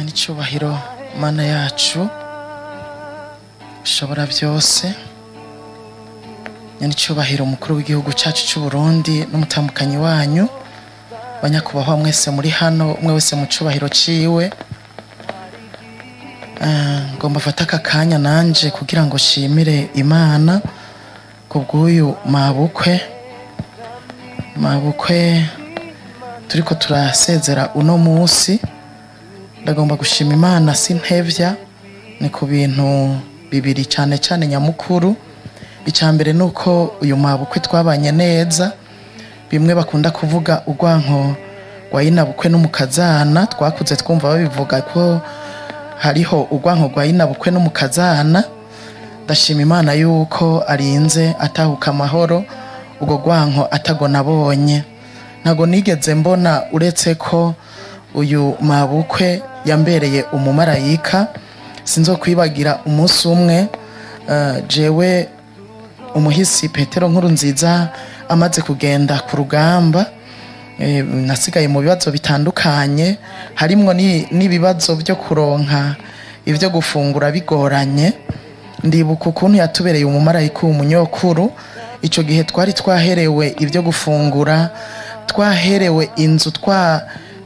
n'icyubahiro Mana yacu ushobora byose, n'icyubahiro umukuru w'igihugu cyacu cy'u Burundi n'umutambukanyi wanyu, banyakubahwa mwese muri hano, umwe wese mu cyubahiro ciwe. Ngomba mfata aka kanya nanje kugira ngo shimire Imana kubw'uyu mabukwe turiko turasezera uno munsi. Ndagomba gushima Imana sintevya, ni ku bintu bibiri cyane cyane nyamukuru. Icambere nuko uyu mabukwe twabanye neza, bimwe bakunda kuvuga urwanko rwa inabukwe n'umukazana. Twakuze twumva babivuga ko hariho urwanko rwa inabukwe n'umukazana. Ndashima Imana yuko arinze atahuka amahoro, ubwo rwanko atago nabonye. Ntago nigeze mbona uretse ko uyu mabukwe yambereye umumarayika. Sinzokwibagira umunsi umwe jewe umuhisi Petero Nkurunziza amaze kugenda ku rugamba, nasigaye mu bibazo bitandukanye, harimwo n'ibibazo byo kuronka ibyo gufungura bigoranye. Ndibuka ukuntu yatubereye umumarayika w'umunyokuru. Ico gihe twari twaherewe ibyo gufungura, twaherewe inzu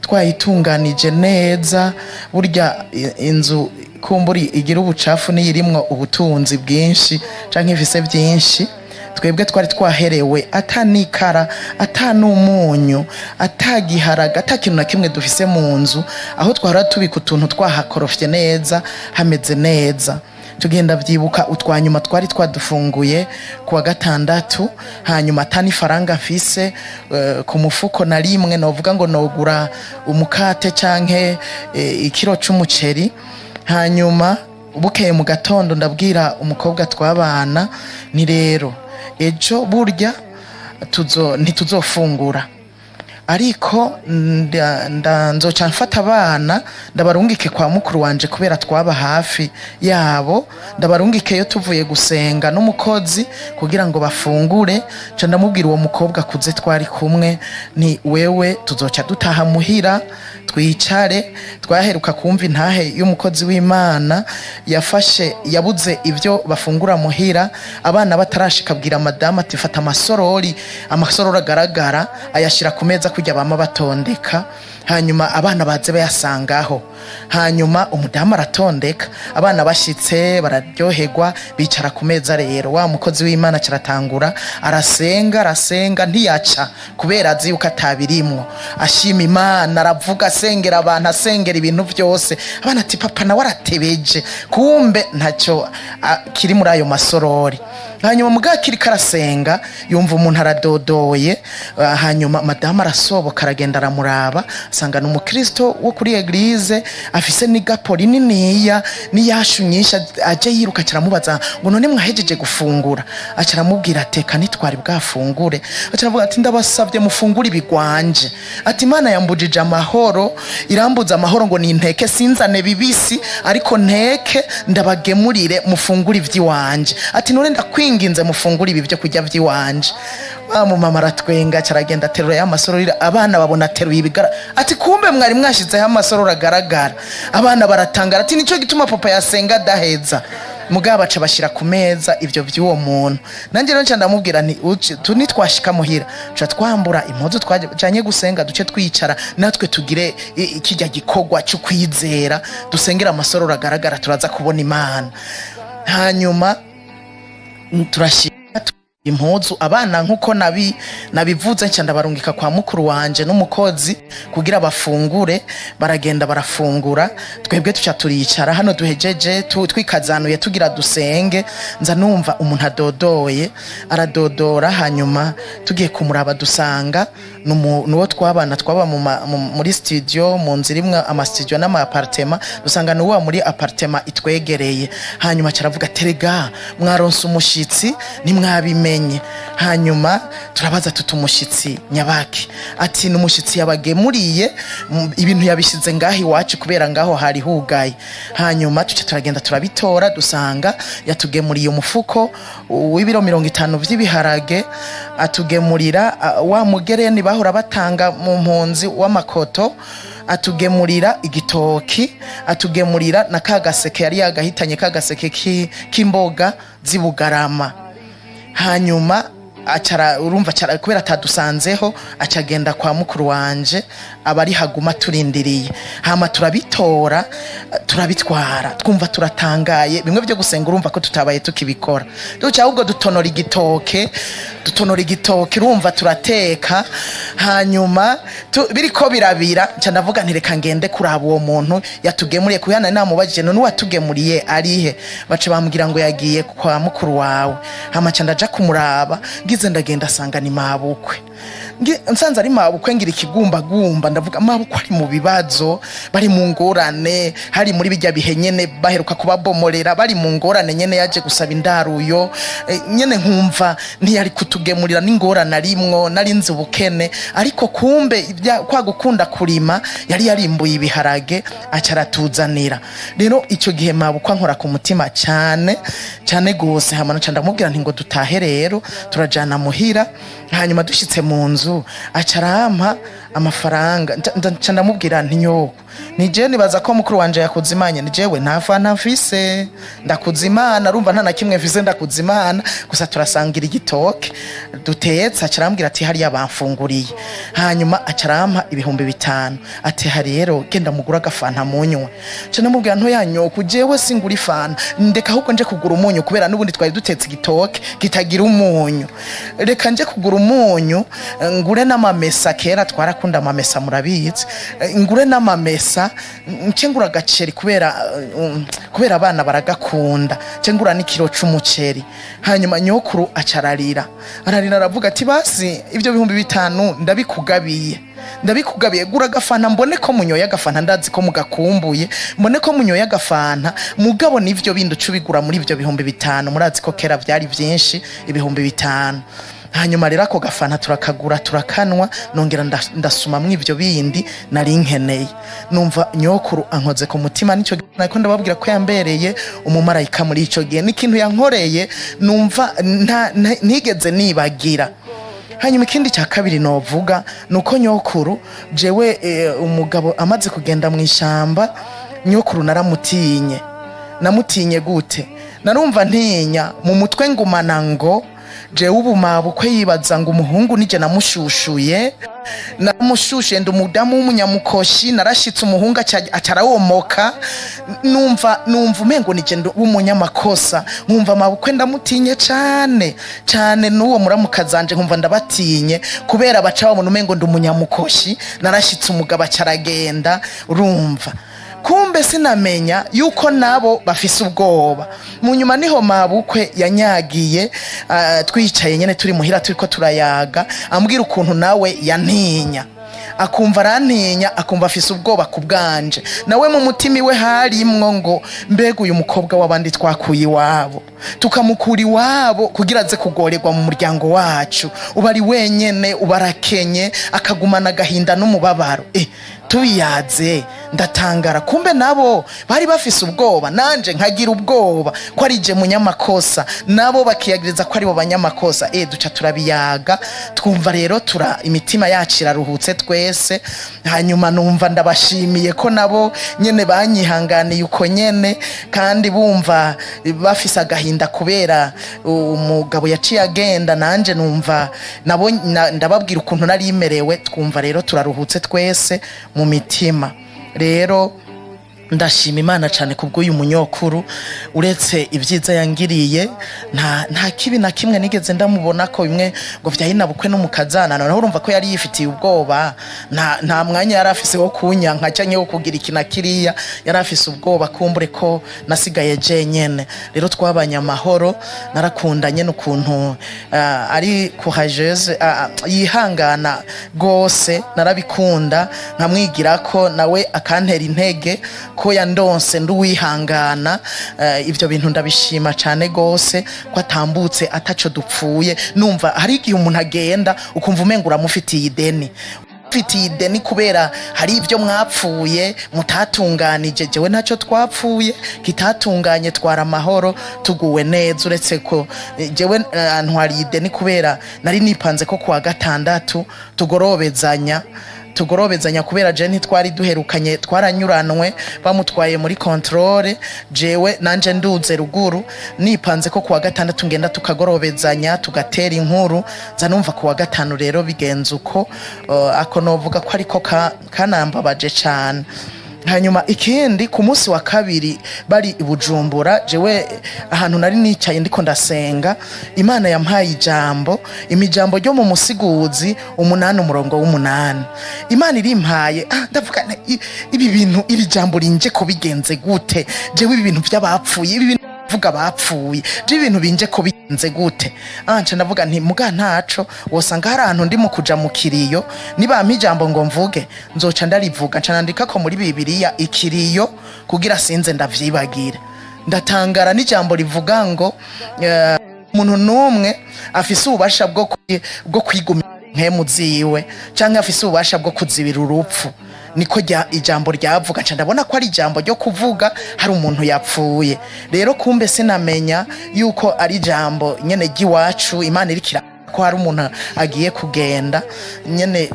twayitunganije neza. Burya inzu kumburi igira ubucafu niyirimwo ubutunzi bwinshi canke ifise byinshi. Twebwe twari twaherewe atanikara, atanumunyu, atagiharaga, atakintu na kimwe dufise mu nzu, aho twahora tubika utuntu twahakorofye neza hameze neza. Tugenda vyibuka utwanyuma twari twadufunguye kuwa gatandatu, hanyuma atani faranga mfise ku mufuko na rimwe novuga ngo nogura umukate canke ikiro c'umuceri. Hanyuma bukeye mu gatondo ndabwira umukobwa twabana ni rero ejo burya ntituzofungura, ariko nzoca mfata abana ndabarungike kwa mukuru wanje kubera twaba hafi yabo. Ndabarungikeyo tuvuye gusenga n'umukozi kugira ngo bafungure. Ca ndamubwira uwo mukobwa kuze twari kumwe ni wewe tuzoca dutaha muhira twicare. Twaheruka kumva intahe y'umukozi w'Imana yabuze ibyo bafungura muhira. Abana batarashika abwira madama ati fata amasorori agaragara ayashira ku meza kujya bama batondeka, hanyuma abana baze bayasangaho. Hanyuma umudamu aratondeka, abana bashitse bararyoherwa bicara ku meza. Rero wa mukozi w'Imana caratangura arasenga ntiyaca kubera azi yuko atabirimwo. Ashima Imana, aravuga, asengera abantu, asengera ibintu byose. Abana ati papa nawe aratebeje, kumbe ntacyo kiri muri ayo masorori. Hanyuma mugakiri karasenga yumva umuntu aradodoye. Hanyuma madamu arasoboka aragenda aramuraba, asanga n'umukristo wo kuri eglise afise n'igapo rininiya niyashunyisha. Aje yiruka kiramubaza ngo none mwahejeje gufungura? Acaramubwira ateka nitwari bwafungure. Acaravuga ati ndabasavye mufungure ibigwanje. Ati Imana yambujije amahoro, irambuza amahoro ngo ninteke sinzane bibisi, ariko nteke ndabagemurire mufungure ivy'iwanje. Ati none ndakwinginze mufungure ibi byo kurya vy'iwanje. Mama aratwenga caragenda aterura ya masorori. Abana babona ateruye ibigara. Ati kumbe mwari mwashizeho amasorori agaragara. Abana baratangara ati nico gituma papa yasenga daheza. Mugabo baca bashira ku meza ivyo vy'uwo muntu. Nanje rero ndamubwira nti nitwashika muhira ca twambura impuzu twajanye gusenga duce twicara natwe tugire ikijya gikogwa cyo kwizera, dusengera amasorori agaragara turaza kubona Imana. Hanyuma turashika impuzu. Abana nkuko nabivuze nca ndabarungika kwa mukuru wanje n'umukozi kugira bafungure. Baragenda barafungura, twebwe tuca turicara hano duhejeje twikazanuye tugira dusenge. Nza numva umuntu adodoye aradodora. Hanyuma tugiye kumuraba dusanga nuwo twaba muri studio, mu nzira imwe ama studio n'ama apartment. Dusanga nuwo muri apartment itwegereye. Hanyuma caravuga terega mwaronse umushitsi nimwabimenye. Hanyuma turabaza tutumushitsi nyabaki. Ati n'umushitsi yabagemuriye ibintu yabishize ngahi wacu kubera ngaho hari hugaye. Hanyuma tuce turagenda turabitora dusanga yatugemuriye umufuko w'ibiro 50 vy'ibiharage. Atugemurira wa mugereni bahora batanga mu mpunzi w'amakoto atugemurira igitoki, atugemurira na kagaseke yari yagahitanye, kagaseke k'imboga z'ibugarama. Hanyuma urumva kubera atadusanzeho acagenda kwa mukuru wanje abari haguma turindiriye, hama turabitora turabitwara, twumva turatangaye, bimwe byo gusenga urumva ko tutabaye tukibikora. Duca ahubwo dutonora igitoke urumva turateka. Hanyuma biriko birabira nca ndavuga nti reka ngende kuraba uwo muntu yatugemuriye, kuyana namubajije none watugemuriye arihe, bace bambwira ngo yagiye kwa mukuru wawe. Hama nca ndaja kumuraba, ngize ndagenda sanga ni mabukwe. Nsanze ari mabukwe ngira ikigumbagumba, ndavuga mabukwe ari mu bibazo, bari mu ngorane, hari muri bijya bihe nyene baheruka kubabomorera, bari mu ngorane nyene yaje gusaba indaruyo nyene, nkumva ntiyari kutugemurira n'ingorane arimwo, nari nzi ubukene, ariko kumbe kwa gukunda kurima yari yarimbuye ibiharage acaratuzanira. Rero icyo gihe mabukwe nkora ku mutima cyane cyane gose. Hamana ca ndamubwira nti ngo dutahe rero turajana muhira. Hanyuma dushitse mu nzu acarampa amafaranga, nca ndamubwira nti nyoko nije nibaza ko mukuru wanje yakuzimanye, ni jewe ntafana mfise, ndakuzimana, urumva nta na kimwe mfise, ndakuzimana gusa turasangira igitoke dutetse. Acarambwira ati hari yabamfunguriye. Hanyuma acarampa 5,000 ati hari rero genda mugura agafanta munywe. Nca ndamubwira nto yanyoko jewe singura ifana, ndeka ahubwo nje kugura umunyu kubera nubundi twari dutetse igitoke kitagira umunyu, reka nje kugura umunyu ngure n'amamesa, kera twarakunda amamesa murabizi, ngure n'amamesa nce ngura agaceri kubera abana baragakunda, nce ngura n'ikiro c'umuceri. Hanyuma nyokuru acararira aravuga ati basi ibyo 5,000 ndabikugabiye, gura agafanta mbone ko munyoye agafanta, ndazi ko mugakumbuye, mbone ko munyoye agafanta, mugabo nivyo bindi ucubigura muri ibyo 5,000, murazi ko kera byari byinshi 5,000. Hanyuma rero ako gafanta turakagura turakanwa, nongera ndasuma mw'ivyo bindi nari nkeneye. Numva nyokuru ankoze ku mutima, nico nako ndababwira ko yambereye umumarayika muri ico gihe, n'ikintu yankoreye numva ntigeze nibagira. Hanyuma ikindi cya kabiri novuga nuko nyokuru jewe umugabo amaze kugenda mu ishamba, nyokuru namutinye gute, narumva ntinya mu mutwe ngumana ngo jewe ubu mabukwe yibaza ngo umuhungu nije namushushuye ndi umudamu w'umunyamukoshi, narashitse umuhungu acarawomoka, numva umengo nije w'umunyamakosa, nkumva mabukwe ndamutinye cyane n'uwo muramukazanje nkumva ndabatinye kubera baca babona umengo ndi umunyamukoshi, narashitse umugabo acaragenda. Urumva kumbe sinamenya yuko nabo bafise ubwoba. Mu nyuma niho mabukwe yanyagiye, twicaye nyene turi muhira turiko turayaga, ambwira ukuntu nawe yantinya, akumva arantinya, akumva afise ubwoba ku bwanje, nawe mu mutima iwe harimwo ngo mbega uyu mukobwa w'abandi twakuye iwabo tukamukura iwabo kugira aze kugorerwa mu muryango wacu, uba ari wenyene, uba arakenye, akagumana agahinda n'umubabaro. Tubiyaze ndatangara, kumbe nabo bari bafise ubwoba, nanje nkagira ubwoba ko ari je munyamakosa, nabo bakiyagiriza ko ari bo banyamakosa. Duca turabiyaga, twumva rero imitima yacu iraruhutse twese. Hanyuma numva ndabashimiye ko nabo nyene banyihanganiye uko nyene, kandi bumva bafise agahinda kubera umugabo yaciye agenda, nanje numva nabo ndababwira ukuntu nari imerewe. Twumva rero turaruhutse twese mu mitima. Rero ndashima Imana cyane kubw'uyu munyokuru, uretse ibyiza yangiriye nta kibi na kimwe nigeze ndamubona ko bimwe ngo vyahina bukwe n'umukazana. Naho urumva ko yari yifitiye ubwoba, nta mwanya yari afise wo kunyanka cyanye wo kugira ikina kiriya, yari afise ubwoba kumbure ko nasigaye je nyene. Rero twabanye amahoro, narakundanye n'ukuntu ari courageuse, yihangana gose, narabikunda, nkamwigira ko nawe akantera intege ko yandonse nduwihangana. Ivyo bintu ndabishima cyane gose ko atambutse ataco dupfuye. Numva hari igihe umuntu agenda ukumva umenga uramufitiye ideni kubera hari ibyo mwapfuye mutatunganije. Jewe ntacyo twapfuye kitatunganye, twara amahoro tuguwe neza, uretse ko jewe ntwari ideni kubera nari nipanze ko kuwa gatandatu tugorobezanya tugorobezanya kubera je ntitwari duherukanye, twaranyuranwe bamutwaye muri controle, jewe nanje nduze ruguru nipanze ko kuwa gatandatu ngenda tukagorobezanya tugatera inkuru, za numva kuwa gatanu rero bigenze uko. Ako novuga ko ariko kanambabaje cyane. Hanyuma ikindi ku munsi wa kabiri bari i Bujumbura, jewe ahantu nari nicaye ndiko ndasenga, Imana yampaye imijambo ryo mu Musiguzi 8:8. Imana irimpaye, ndavuga ibi bintu, iri jambo rinje ko bigenze gute? Jewe ibi bintu by'abapfuye, ibi bintu vuga bapfuye, je ibintu binje ko bigenze gute? Nca ndavuga nti muga ntaco, wosanga hari ahantu ndi mu kuja mu kiriyo, niba ijambo ngo mvuge nzoca ndarivuga, nca nandika ko muri Bibiliya ikiriyo kugira sinze ndavyibagira. Ndatangara n'ijambo rivuga ngo umuntu numwe afise ububasha bwo kwigumira nkemu ziwe canke afise ububasha bwo kuzibira urupfu. Niko ijambo ryavuga, nca ndabona ko ari ijambo ryo kuvuga hari umuntu yapfuye. Rero kumbe sinamenya yuko ari ijambo nyene ry'iwacu, Imana irikira ko hari umuntu agiye kugenda nyene.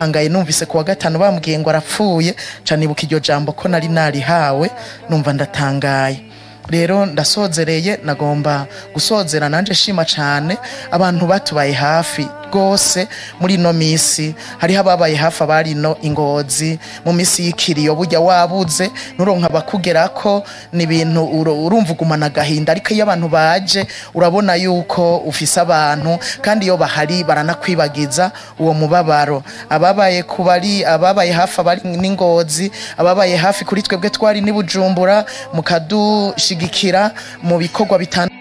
Angaye numvise kuwa gatanu bambwiye ngo arapfuye, nca nibuka iryo jambo ko nari narihawe, numva ndatangaye. Rero ndasozereye, nagomba gusozera nanje shima cyane abantu batubaye hafi rwose muri no misi. Hariho ababaye hafi abari no Ingozi mu misi y'ikiriyo, burya wabuze nuronka abakugerako ni ibintu urumva ugumana agahinda, ariko iyo abantu baje urabona yuko ufise abantu, kandi iyo bahari baranakwibagiza uwo mubabaro. Ababaye hafi abari n'Ingozi, ababaye hafi kuri twebwe twari ni Bujumbura, mukadushigikira mu bikorwa bitandukanye.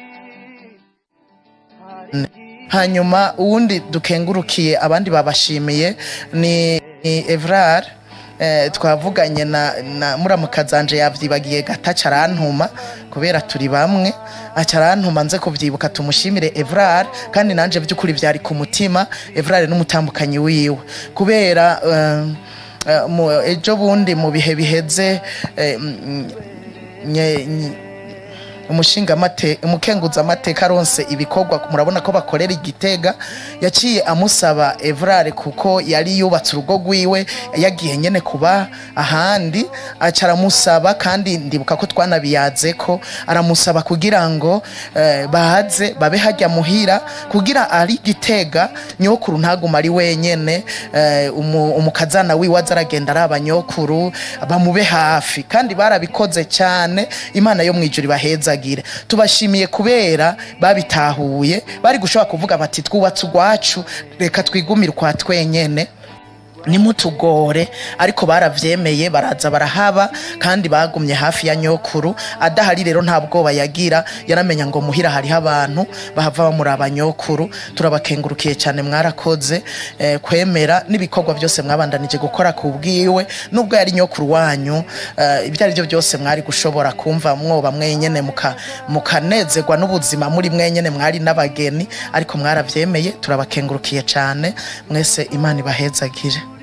Hanyuma uwundi dukengurukiye abandi babashimiye ni Evrard. Twavuganye na muramukazanje yavyibagiye gataca arantuma kubera turi bamwe, acarantuma nze kuvyibuka tumushimire Evrard, kandi nanje by'ukuri vyari ku mutima. Evrard n'umutambukanyi wiwe kubera ejo bundi mu bihe biheze umukenguza amateka aronse ibikorwa, murabona ko bakorera Igitega, yaciye amusaba Evrard kuko yari yubatse urugo rwiwe yagiye nyene kuba ahandi, acaramusaba, kandi ndibuka ko twanabiyaze ko aramusaba kugira ngo baze babe hajya muhira, kugira ari Gitega nyokuru ntaguma ari wenyene, umukazana wiwe azaragenda ari abanyokuru bamube hafi, kandi barabikoze cyane. Imana yo mwijuru ibaheza. Tubashimiye kubera babitahuye, bari gushobora kuvuga bati twubatse urwacu, reka twigumire kwa twenyene nimutugore, ariko baravyemeye baraza barahaba, kandi bagumye hafi ya nyokuru. Adahari rero nta bwoba yagira, yaramenya ngo muhira hariho abantu bahava bamuraba nyokuru. Turabakengurukiye cyane, mwarakoze kwemera n'ibikorwa byose mwabandanije gukora ku bwiwe, nubwo yari nyokuru wanyu. Ibyo ari byo byose mwari gushobora kumva mwoba mwenyene mukanezerwa n'ubuzima muri mwenyene, mwari n'abageni, ariko mwaravyemeye. Turabakengurukiye cyane mwese, Imana ibahezagire.